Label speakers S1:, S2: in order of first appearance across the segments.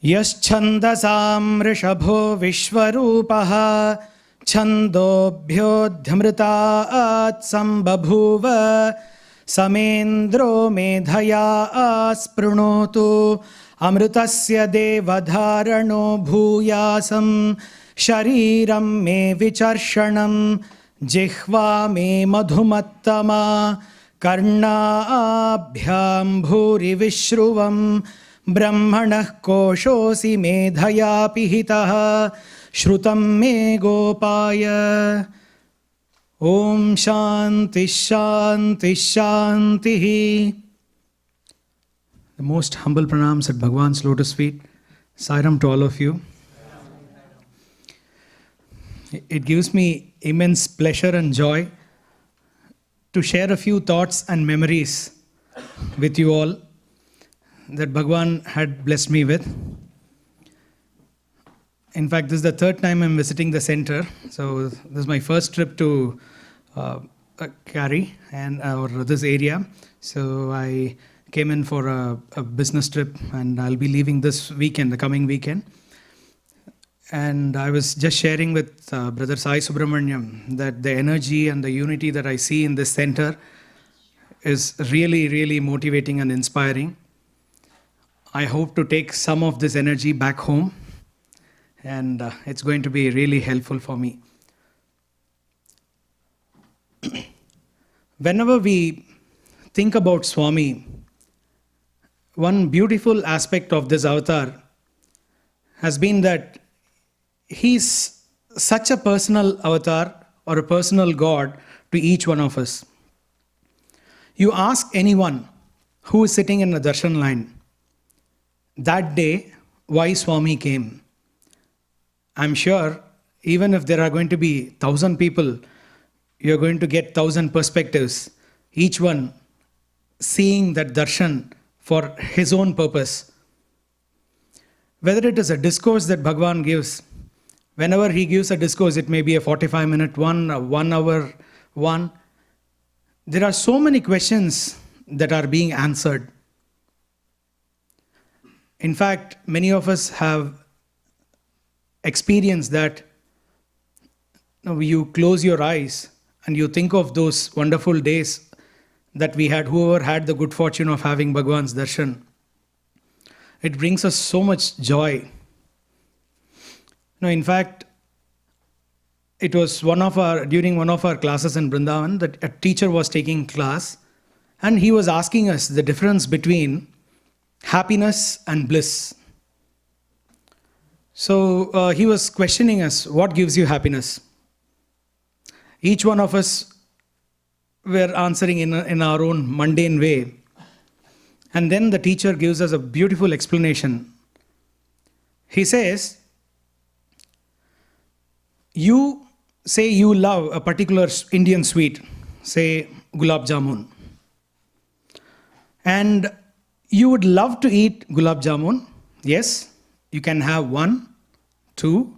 S1: यश्छन्दसां वृषभो विश्वरूपः छन्दोभ्योऽध्यमृतात् सम्बभूव समेन्द्रो मेधया स्पृणोतु अमृतस्य देवधारणो भूयासं शरीरं मे विचर्षणं जिह्वा मे मधुमत्तमा कर्णाभ्यां भूरि विश्रुवं ब्रह्मणः कोशोऽसि मेधया पिहितः श्रुतं मे गोपाय। Om Shanti Shanti Shanti. The most humble pranams at Bhagwan's lotus feet. Sairam to all of you. It gives me immense pleasure and joy to share a few thoughts and memories with you all that Bhagwan had blessed me with. In fact, this is the third time I'm visiting the center. So this is my first trip to Kari or this area. So I came in for a business trip, and I'll be leaving this weekend, the coming weekend. And I was just sharing with Brother Sai Subramaniam that the energy and the unity that I see in this center is really, really motivating and inspiring. I hope to take some of this energy back home, and it's going to be really helpful for me. Whenever we think about Swami, one beautiful aspect of this avatar has been that he's such a personal avatar or a personal God to each one of us. You ask anyone who is sitting in a darshan line that day why Swami came. I'm sure even if there are going to be 1,000 people, you're going to get 1,000 perspectives, each one seeing that darshan for his own purpose. Whether it is a discourse that Bhagwan gives, whenever he gives a discourse, it may be a 45-minute one, a 1-hour one. There are so many questions that are being answered. In fact, many of us have experienced that you close your eyes and you think of those wonderful days that we had, whoever had the good fortune of having Bhagwan's darshan. It brings us so much joy. In fact, it was during one of our classes in Vrindavan that a teacher was taking class, and he was asking us the difference between happiness and bliss. So he was questioning us, what gives you happiness? Each one of us were answering in our own mundane way. And then the teacher gives us a beautiful explanation. He says, you say you love a particular Indian sweet, say gulab jamun. And you would love to eat gulab jamun. Yes, you can have 1, 2,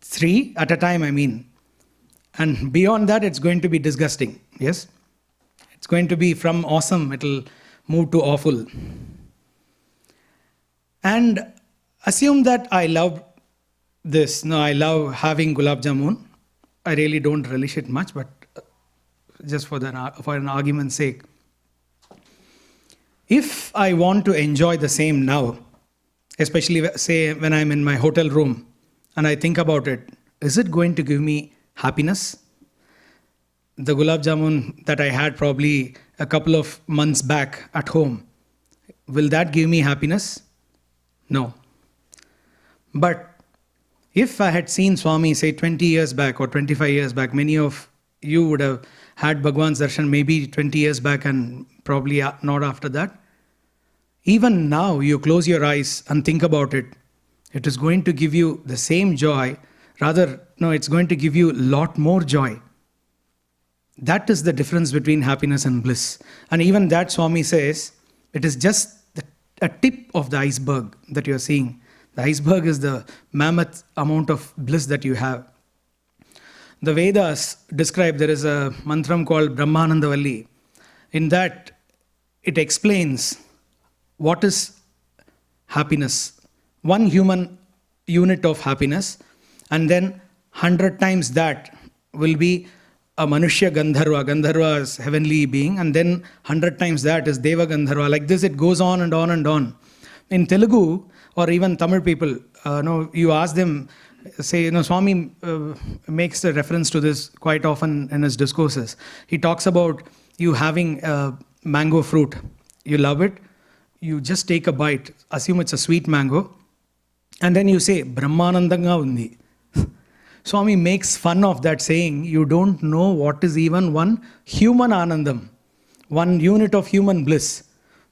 S1: 3 at a time, And beyond that, it's going to be disgusting. Yes? It's going to be from awesome, it'll move to awful. And assume that I love this. No, I love having gulab jamun. I really don't relish it much, but just for an argument's sake. If I want to enjoy the same now, especially say when I'm in my hotel room and I think about it, is it going to give me happiness? The gulab jamun that I had probably a couple of months back at home, will that give me happiness? No. But if I had seen Swami, say 20 years back or 25 years back, many of you would have had Bhagwan's darshan maybe 20 years back and probably not after that. Even now, you close your eyes and think about it. It is going to give you the same joy. Rather, no, it's going to give you a lot more joy. That is the difference between happiness and bliss. And even that Swami says, it is just a tip of the iceberg that you are seeing. The iceberg is the mammoth amount of bliss that you have. The Vedas describe, there is a mantram called Brahmanandavalli. In that, it explains what is happiness, one human unit of happiness, and then 100 times that will be a Manushya Gandharva. Gandharva is heavenly being, and then 100 times that is Deva Gandharva. Like this, it goes on and on and on. In Telugu or even Tamil people, you ask them, say, Swami makes a reference to this quite often in his discourses. He talks about you having a mango fruit. You love it. You just take a bite. Assume it's a sweet mango. And then you say, Brahmanandanga undi. Swami makes fun of that, saying, you don't know what is even one human anandam, one unit of human bliss.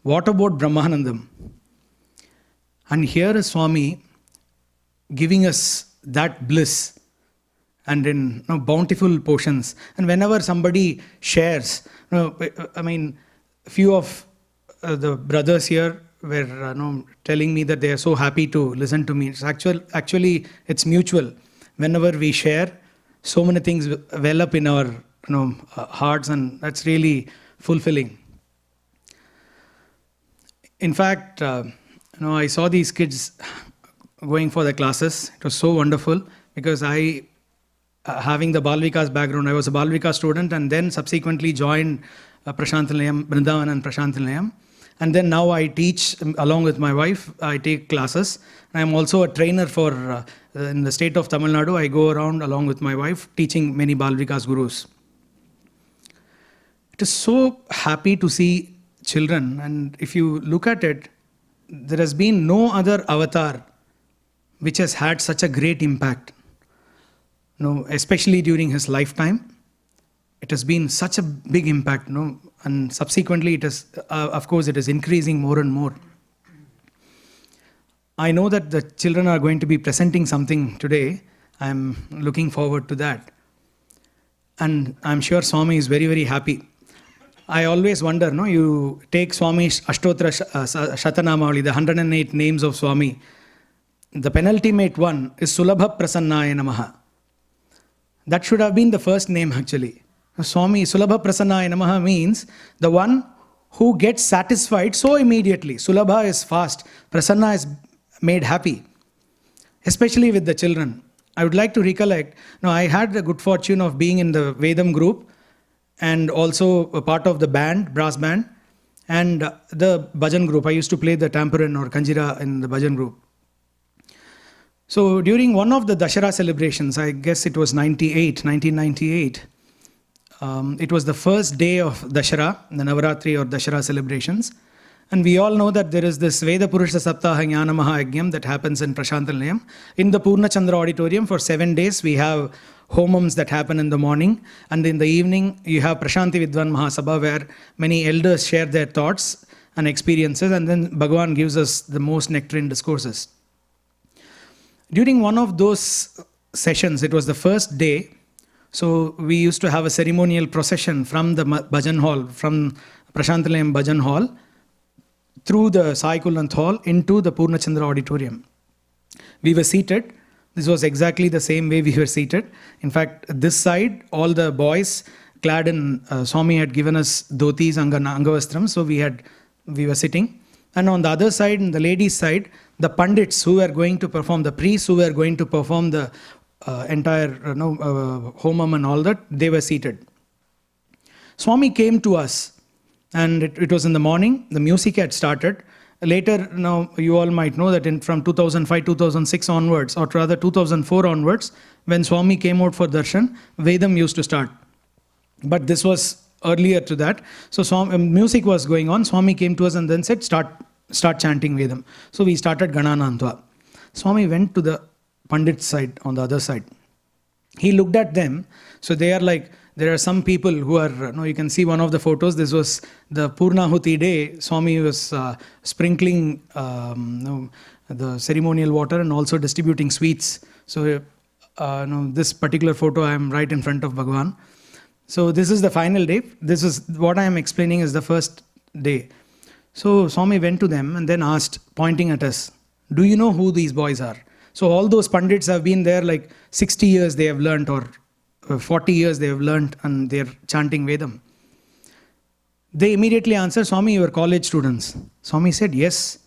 S1: What about Brahmanandam? And here is Swami giving us that bliss, and in bountiful portions. And whenever somebody shares, few of the brothers here were telling me that they are so happy to listen to me. It's actually it's mutual. Whenever we share, so many things well up in our hearts, and that's really fulfilling. In fact, I saw these kids going for the classes. It was so wonderful because I, having the Bal Vikas background, I was a Bal Vikas student and then subsequently joined Prashant Nilayam, Vrindavan and Prashant Nilayam. And then now I teach along with my wife. I take classes. I am also a trainer for, in the state of Tamil Nadu, I go around along with my wife teaching many Bal Vikas gurus. It is so happy to see children, and if you look at it, there has been no other avatar which has had such a great impact. Especially during his lifetime, it has been such a big impact. And subsequently, it is, of course, it is increasing more and more. I know that the children are going to be presenting something today. I am looking forward to that, and I'm sure Swami is very, very happy. I always wonder, you take Swami's Ashtotra Shatanamavali, the 108 names of Swami. The penultimate one is Sulabha Prasannaya Namaha. That should have been the first name actually. Swami Sulabha Prasannaya Namaha means the one who gets satisfied so immediately. Sulabha is fast. Prasanna is made happy. Especially with the children. I would like to recollect, I had the good fortune of being in the Vedam group and also a part of the band, brass band, and the bhajan group. I used to play the tambourine or kanjira in the bhajan group. So during one of the Dussehra celebrations, I guess it was 1998, it was the first day of Dussehra, the Navaratri or Dussehra celebrations. And we all know that there is this Veda Purusha Saptaha Jnana Mahayajnam that happens in Prashant Nilayam. In the Purna Chandra auditorium for 7 days, we have homams that happen in the morning. And in the evening, you have Prashanti Vidwan Mahasabha, where many elders share their thoughts and experiences. And then Bhagavan gives us the most nectarine discourses. During one of those sessions, it was the first day. So we used to have a ceremonial procession from the Bhajan Hall, from Prashant Nilayam Bhajan Hall, through the Sai Kulant Hall into the Purna Chandra auditorium. We were seated. This was exactly the same way we were seated. In fact, this side, all the boys clad in, Swami had given us dhotis, angavastram, so we were sitting. And on the other side, in the ladies' side, the pandits who were going to perform, the priests who were going to perform the entire homam and all that, they were seated. Swami came to us. And it was in the morning, the music had started. Later, now you all might know that from 2005, 2006 onwards, or rather 2004 onwards, when Swami came out for darshan, Vedam used to start. But this was earlier to that. So music was going on. Swami came to us and then said, start chanting Vedam. So we started Gananantva. Swami went to the Pandit side, on the other side. He looked at them. So they are like, there are some people who are, you can see one of the photos. This was the Purnahuti day. Swami was sprinkling the ceremonial water and also distributing sweets. So this particular photo, I am right in front of Bhagavan. So this is the final day. This is what I am explaining is the first day. So Swami went to them and then asked, pointing at us, do you know who these boys are? So all those Pandits have been there like 60 years they have learnt, or 40 years they have learnt, and they are chanting Vedam. They immediately answered, Swami, you are college students. Swami said, yes.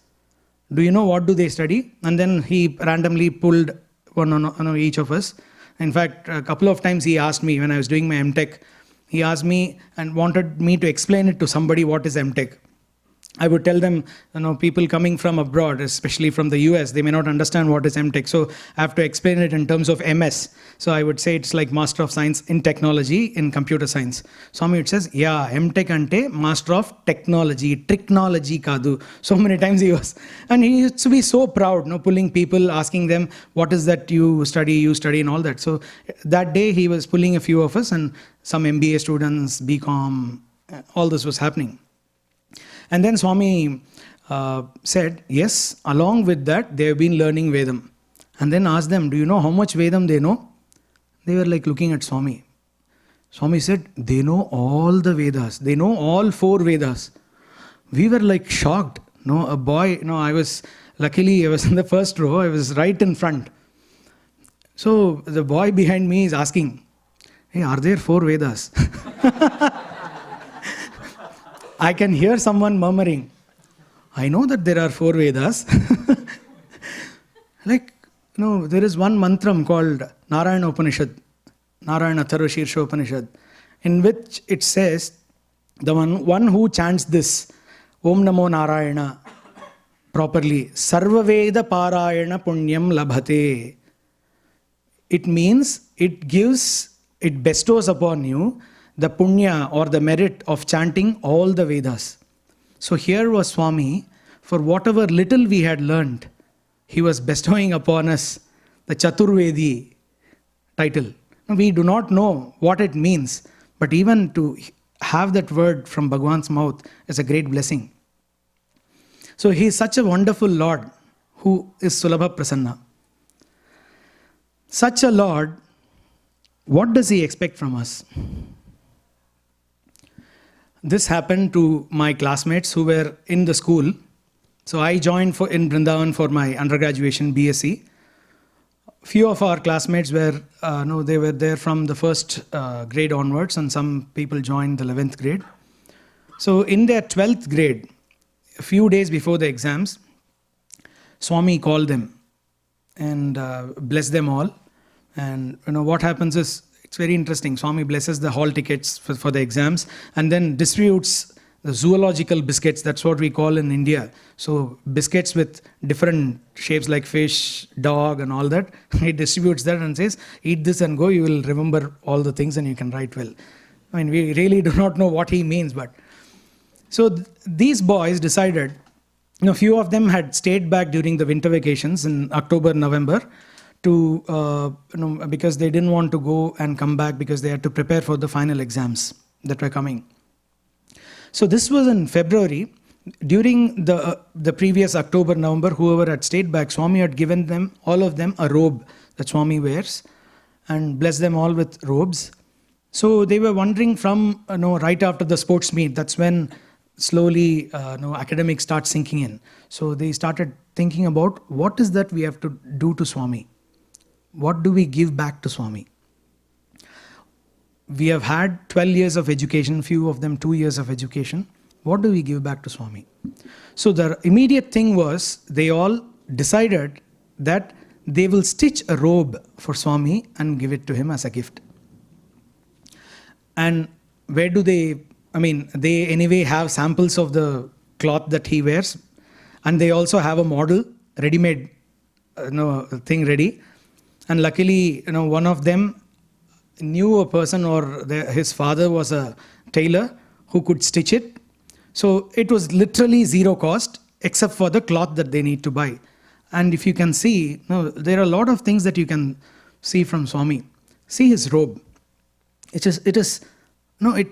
S1: Do you know what do they study? And then he randomly pulled one on each of us. In fact, a couple of times he asked me when I was doing my MTech, he asked me and wanted me to explain it to somebody what is MTech. I would tell them, people coming from abroad, especially from the US, they may not understand what is MTech. So I have to explain it in terms of MS. So I would say it's like Master of Science in Technology in Computer Science. Swami, it says, yeah, MTech ante Master of Technology, Technology kadu. So many times he was. And he used to be so proud, pulling people, asking them, what is that you study and all that. So that day he was pulling a few of us and some MBA students, BCom, all this was happening. And then Swami said, yes, along with that, they have been learning Vedam. And then asked them, do you know how much Vedam they know? They were like looking at Swami. Swami said, they know all the Vedas. They know all 4 Vedas. We were like shocked. Luckily I was in the first row. I was right in front. So the boy behind me is asking, hey, are there 4 Vedas? I can hear someone murmuring, I know that there are 4 Vedas. There is one mantram called Narayana Upanishad, Narayana Atharva Shirsha Upanishad, in which it says, the one who chants this, Om Namo Narayana, properly, Sarva Veda Parayana Punyam Labhate. It means it bestows upon you the punya or the merit of chanting all the Vedas. So here was Swami, for whatever little we had learned, he was bestowing upon us the Chaturvedi title. We do not know what it means, but even to have that word from Bhagwan's mouth is a great blessing. So he is such a wonderful Lord who is Sulabha Prasanna. Such a Lord, what does he expect from us? This happened to my classmates who were in the school. So I joined in Vrindavan for my undergraduation BSc. Few of our classmates were, they were there from the first grade onwards, and some people joined the 11th grade. So in their 12th grade, a few days before the exams, Swami called them and blessed them all. And what happens is, it's very interesting. Swami blesses the hall tickets for the exams and then distributes the zoological biscuits. That's what we call in India. So biscuits with different shapes like fish, dog and all that. He distributes that and says, eat this and go. You will remember all the things and you can write well. I mean, we really do not know what he means. But so these boys decided, few of them had stayed back during the winter vacations in October, November, because they didn't want to go and come back because they had to prepare for the final exams that were coming. So this was in February. During the previous October, November, whoever had stayed back, Swami had given them, all of them, a robe that Swami wears and blessed them all with robes. So they were wondering from, right after the sports meet, that's when slowly, academics start sinking in. So they started thinking about what is that we have to do to Swami. What do we give back to Swami? We have had 12 years of education, few of them 2 years of education. What do we give back to Swami? So the immediate thing was, they all decided that they will stitch a robe for Swami and give it to him as a gift. And where do they anyway have samples of the cloth that he wears, and they also have a model, ready-made thing ready. And luckily, one of them knew a person, or his father was a tailor who could stitch it. So it was literally zero cost except for the cloth that they need to buy. And if you can see, there are a lot of things that you can see from Swami. See his robe. It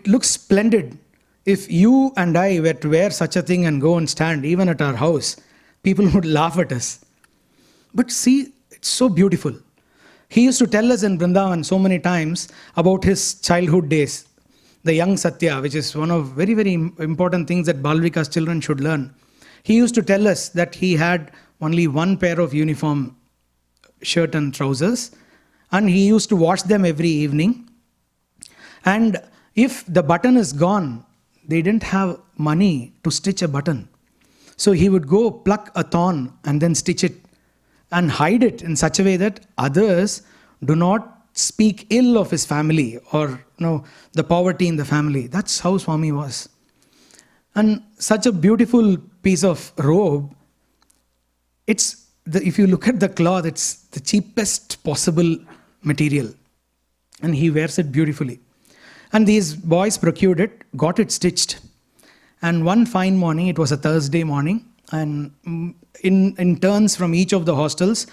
S1: looks splendid. If you and I were to wear such a thing and go and stand even at our house, people would laugh at us. But see, it's so beautiful. He used to tell us in Vrindavan so many times about his childhood days. The young Sathya, which is one of very, very important things that Balvika's children should learn. He used to tell us that he had only one pair of uniform shirt and trousers, and he used to wash them every evening. And if the button is gone, they didn't have money to stitch a button. So he would go pluck a thorn and then stitch it and hide it in such a way that others do not speak ill of his family or the poverty in the family. That's how Swami was. And such a beautiful piece of robe. If you look at the cloth, it's the cheapest possible material. And he wears it beautifully. And these boys procured it, got it stitched. And one fine morning, it was a Thursday morning, and in turns from each of the hostels,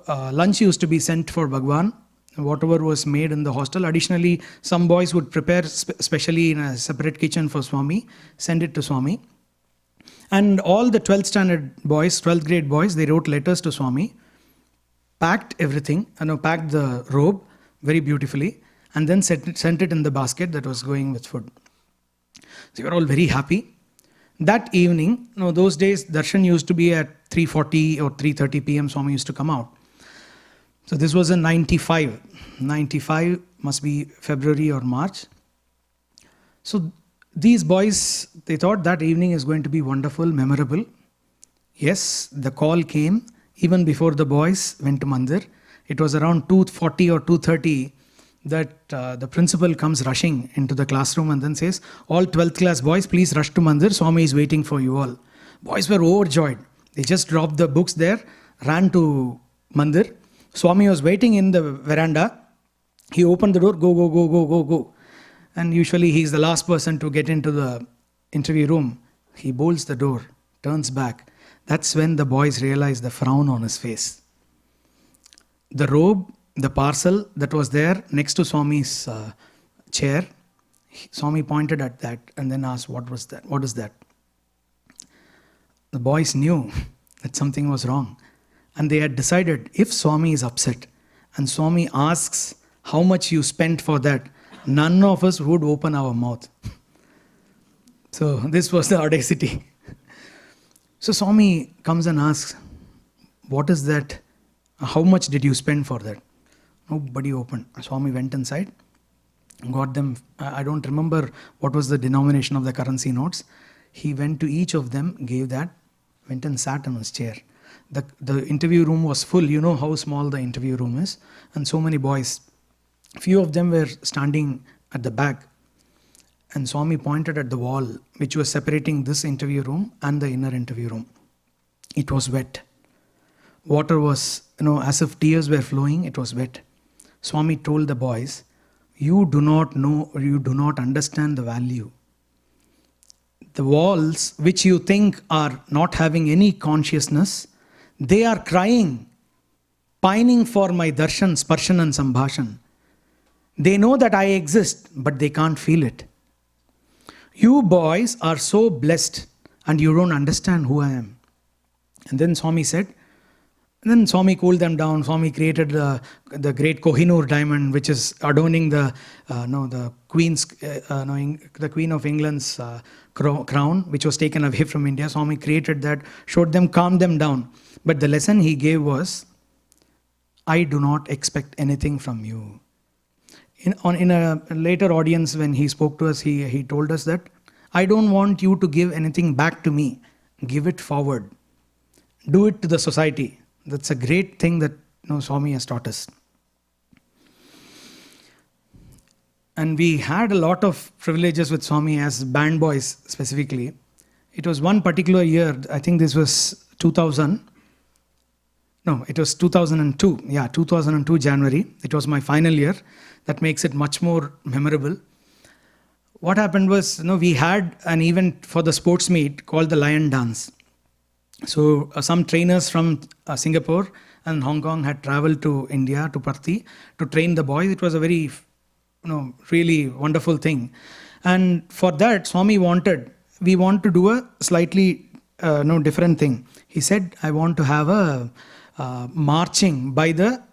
S1: lunch used to be sent for Bhagwan, whatever was made in the hostel. Additionally, some boys would prepare specially in a separate kitchen for Swami, send it to Swami. And all the 12th standard boys, 12th grade boys, they wrote letters to Swami, packed everything, packed the robe very beautifully, and then sent it in the basket that was going with food. So we were all very happy. That evening, those days, darshan used to be at 3:40 or 3:30 p.m. Swami used to come out. So this was in 95. 95 must be February or March. So these boys, they thought that evening is going to be wonderful, memorable. Yes, the call came even before the boys went to Mandir. It was around 2:40 or 2:30 that the principal comes rushing into the classroom and then says, all 12th class boys, please rush to Mandir. Swami is waiting for you all. Boys were overjoyed. They just dropped the books there, ran to Mandir. Swami was waiting in the veranda. He opened the door, go. And usually he's the last person to get into the interview room. He bolts the door, turns back. That's when the boys realized the frown on his face. The robe, the parcel that was there next to Swami's chair, Swami pointed at that and then asked, what was that? What is that? The boys knew that something was wrong. And they had decided, if Swami is upset and Swami asks how much you spent for that, none of us would open our mouth. So this was the audacity. So Swami comes and asks, what is that? How much did you spend for that? Nobody opened. Swami went inside, got them. I don't remember what was the denomination of the currency notes. He went to each of them, gave that, went and sat on his chair. The interview room was full. You know how small the interview room is. And so many boys. Few of them were standing at the back. And Swami pointed at the wall, which was separating this interview room and the inner interview room. It was wet. Water was, as if tears were flowing, it was wet. Swami told the boys, you do not know or you do not understand the value. The walls, which you think are not having any consciousness, they are crying, pining for my darshan, sparshan and sambhashan. They know that I exist, but they can't feel it. You boys are so blessed and you don't understand who I am. And then Swami said, and then Swami cooled them down. Swami created the great Kohinoor diamond, which is adorning the Queen's, the Queen of England's crown, which was taken away from India. Swami created that, showed them, calmed them down. But the lesson he gave was, I do not expect anything from you. In a later audience, when he spoke to us, he told us that, I don't want you to give anything back to me. Give it forward. Do it to the society. That's a great thing that Swami has taught us. And we had a lot of privileges with Swami as band boys specifically. It was one particular year, I think this was 2000. No, it was 2002. Yeah, 2002 January. It was my final year. That makes it much more memorable. What happened was, we had an event for the sports meet called the Lion Dance. So some trainers from Singapore and Hong Kong had traveled to India, to Parthi, to train the boys. It was a very, really wonderful thing. And for that, Swami we want to do a slightly different thing. He said, I want to have a marching by the,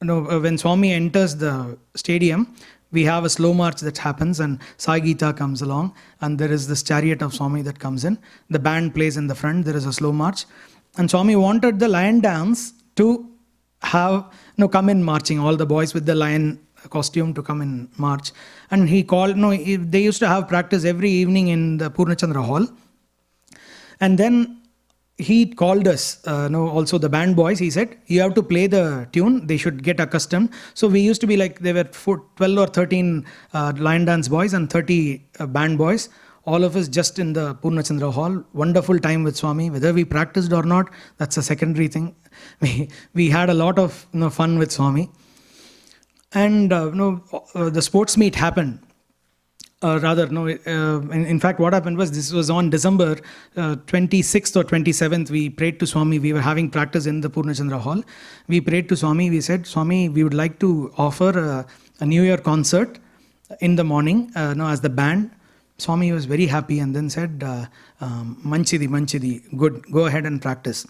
S1: when Swami enters the stadium, we have a slow march that happens and Sai Gita comes along and there is this chariot of Swami that comes in. The band plays in the front, there is a slow march. And Swami wanted the lion dance to have, come in marching, all the boys with the lion costume to come in march. And he called, they used to have practice every evening in the Purnachandra hall. And then he called us, also the band boys. He said, you have to play the tune. They should get accustomed. So we used to be like, there were 12 or 13 line dance boys and 30 band boys. All of us just in the Purnachandra hall. Wonderful time with Swami. Whether we practiced or not, that's a secondary thing. We had a lot of fun with Swami. And the sports meet happened. In fact, what happened was, this was on December 26th or 27th. We prayed to Swami. We were having practice in the Purnachandra hall. We prayed to Swami. We said, Swami, we would like to offer a New Year concert in the morning, as the band. Swami was very happy and then said, Manchidi, good, go ahead and practice.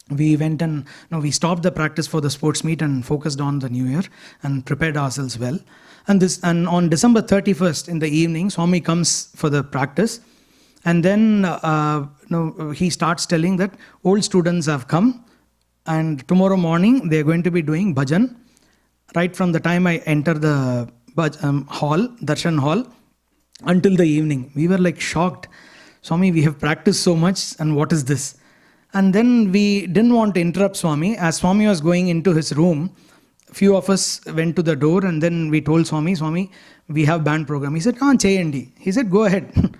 S1: We went and we stopped the practice for the sports meet and focused on the New Year and prepared ourselves well. And on December 31st in the evening, Swami comes for the practice, and then he starts telling that old students have come, and tomorrow morning they are going to be doing bhajan. Right from the time I enter the darshan hall, until the evening. We were like shocked. Swami, we have practiced so much, and what is this? And then we didn't want to interrupt Swami. As Swami was going into his room, few of us went to the door, and then we told Swami, we have band program. He said, cheyandi. He said, go ahead.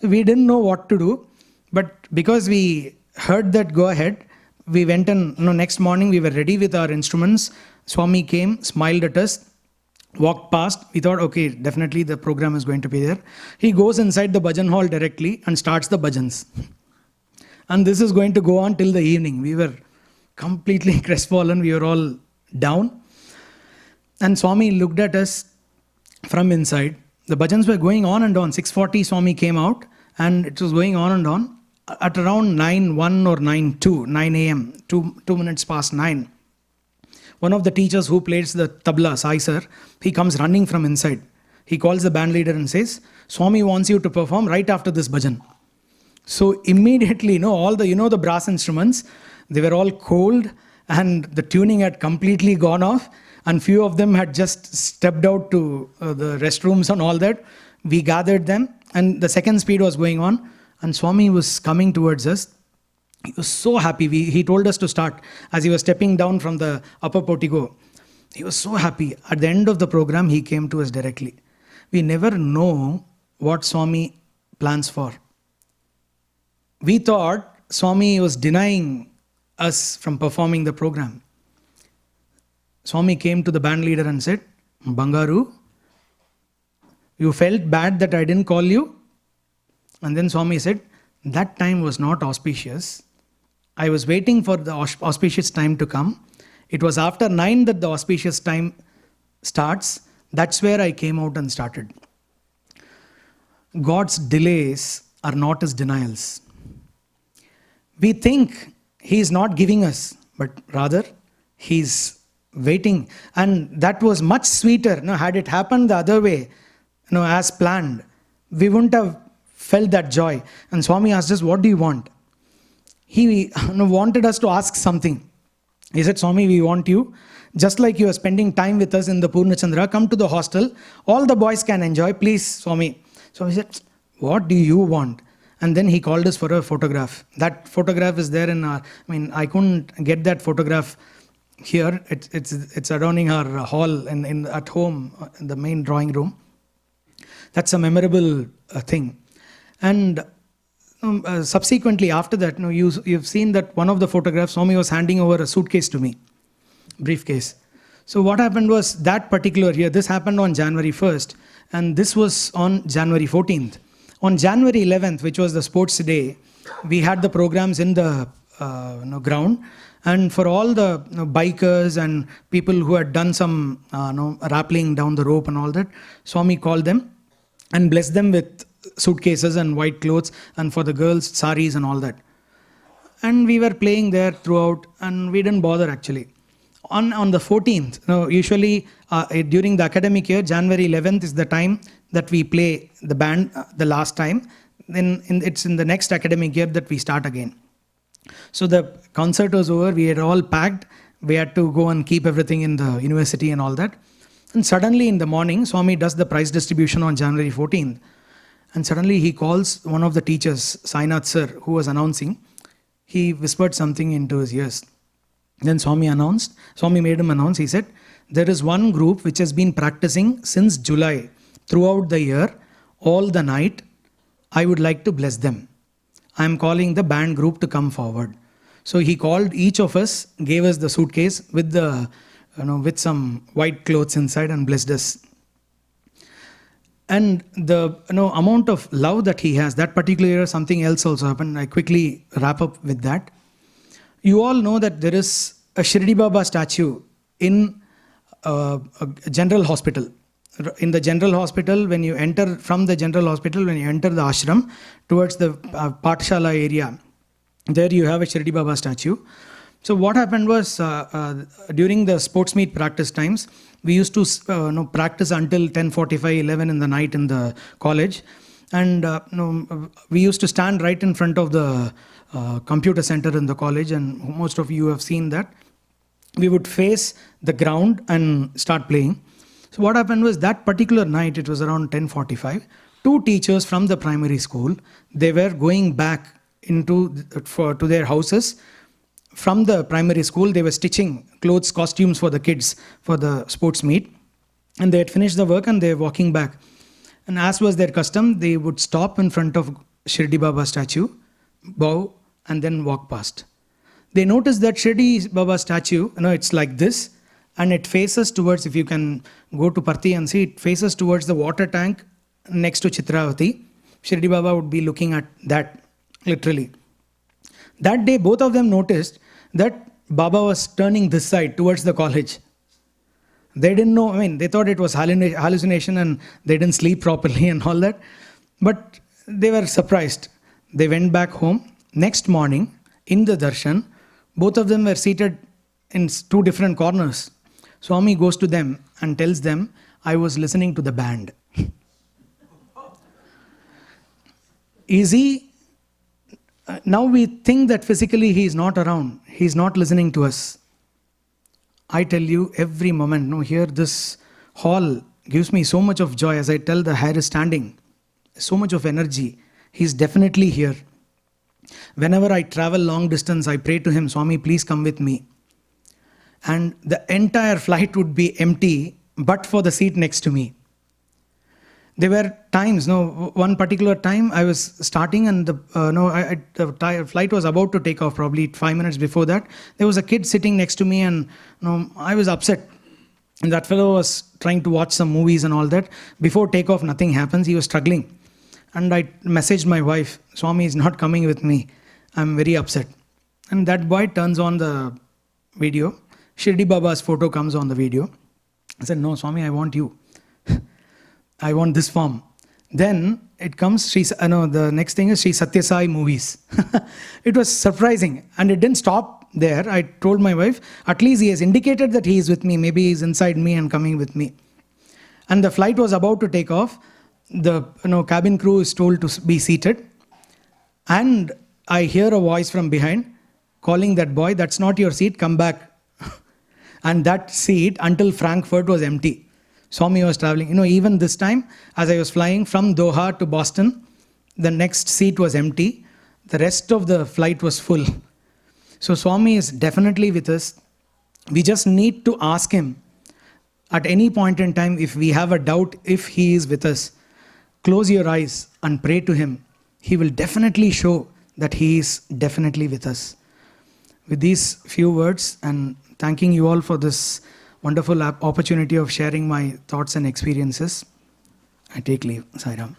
S1: We didn't know what to do, but because we heard that go ahead, we went and next morning we were ready with our instruments. Swami came, smiled at us, walked past. We thought, okay, definitely the program is going to be there. He goes inside the bhajan hall directly and starts the bhajans. And this is going to go on till the evening. We were completely crestfallen. We were all down. And Swami looked at us from inside. The bhajans were going on and on. 6:40 Swami came out, and it was going on and on. At around 9:01 or 9 a.m., 2 minutes past 9, one of the teachers who plays the tabla, Sai sir, he comes running from inside. He calls the band leader and says, Swami wants you to perform right after this bhajan. So immediately, all the brass instruments, they were all cold, and the tuning had completely gone off, and few of them had just stepped out to the restrooms and all that. We gathered them, and the second speed was going on, and Swami was coming towards us. He was so happy. He told us to start. As he was stepping down from the upper portico, he was so happy. At the end of the program, he came to us directly. We never know what Swami plans for. We thought Swami was denying us from performing the program. Swami came to the band leader and said, Bangaru, you felt bad that I didn't call you? And then Swami said, that time was not auspicious. I was waiting for the auspicious time to come. It was after 9 that the auspicious time starts. That's where I came out and started. God's delays are not his denials. We think he is not giving us, but rather he's waiting. And that was much sweeter. Had it happened the other way, as planned, we wouldn't have felt that joy. And Swami asked us, what do you want? He wanted us to ask something. He said, Swami, we want you, just like you are spending time with us in the Purnachandra, come to the hostel. All the boys can enjoy. Please, Swami. So he said, what do you want? And then he called us for a photograph. That photograph is there in our, I couldn't get that photograph here. It's adorning our hall at home, in the main drawing room. That's a memorable thing. And subsequently after that, you've seen that one of the photographs, Swami was handing over a suitcase to me, briefcase. So what happened was, that particular year, this happened on January 1st, and this was on January 14th. On January 11th, which was the sports day, we had the programs in the ground, and for all the bikers and people who had done some rappelling down the rope and all that, Swami called them and blessed them with suitcases and white clothes, and for the girls, saris and all that. And we were playing there throughout, and we didn't bother actually. On the 14th, usually during the academic year, January 11th is the time that we play the band the last time. Then it's in the next academic year that we start again. So the concert was over, we had all packed, we had to go and keep everything in the university and all that. And suddenly in the morning, Swami does the prize distribution on January 14th. And suddenly he calls one of the teachers, Sainath sir, who was announcing. he whispered something into his ears. Then Swami made him announce, he said, there is one group which has been practicing since July, throughout the year, all the night. I would like to bless them. I am calling the band group to come forward. So he called each of us, gave us the suitcase with with some white clothes inside and blessed us. And the amount of love that he has, that particular year, something else also happened. I quickly wrap up with that. You all know that there is a Shirdi Baba statue in a general hospital. In the general hospital, when you enter from the general hospital, when you enter the ashram towards the Pathshala area, there you have a Shirdi Baba statue. So what happened was during the sports meet practice times, we used to practice until 10:45, 11 in the night in the college, and we used to stand right in front of the computer center in the college, and most of you have seen that. We would face the ground and start playing. So what happened was that particular night, it was around 10:45, two teachers from the primary school, they were going back to their houses. From the primary school, they were stitching costumes for the kids for the sports meet. And they had finished the work and they were walking back. And as was their custom, they would stop in front of Shirdi Baba statue, bow, and then walk past. They noticed that Shirdi Baba statue, it's like this, and it faces towards, if you can go to Parthi and see, it faces towards the water tank next to Chitravati. Shirdi Baba would be looking at that, literally. That day, both of them noticed that Baba was turning this side towards the college. They didn't know, they thought it was hallucination and they didn't sleep properly and all that. But they were surprised. They went back home. Next morning, in the darshan, both of them were seated in two different corners. Swami goes to them and tells them, I was listening to the band. Is he? Now we think that physically he is not around. He is not listening to us. I tell you, every moment, here this hall gives me so much of joy. As I tell, the hair is standing. So much of energy. He is definitely here. Whenever I travel long distance, I pray to him, Swami, please come with me. And the entire flight would be empty, but for the seat next to me. There were times, one particular time I was starting and the flight was about to take off, probably 5 minutes before that. There was a kid sitting next to me and I was upset. And that fellow was trying to watch some movies and all that. Before takeoff, nothing happens. He was struggling. And I messaged my wife, Swami is not coming with me. I'm very upset. And that boy turns on the video. Shirdi Baba's photo comes on the video. I said, no, Swami, I want you. I want this form. Then it comes, the next thing is Sri Sathya Sai movies. It was surprising. And it didn't stop there. I told my wife, at least he has indicated that he is with me. Maybe he's inside me and coming with me. And the flight was about to take off. The cabin crew is told to be seated. And I hear a voice from behind calling that boy, that's not your seat, come back. And that seat until Frankfurt was empty. Swami was traveling. Even this time, as I was flying from Doha to Boston, the next seat was empty. The rest of the flight was full. So Swami is definitely with us. We just need to ask him at any point in time, if we have a doubt if he is with us, close your eyes and pray to him. He will definitely show that he is definitely with us. With these few words and thanking you all for this wonderful opportunity of sharing my thoughts and experiences, I take leave. Sai Ram.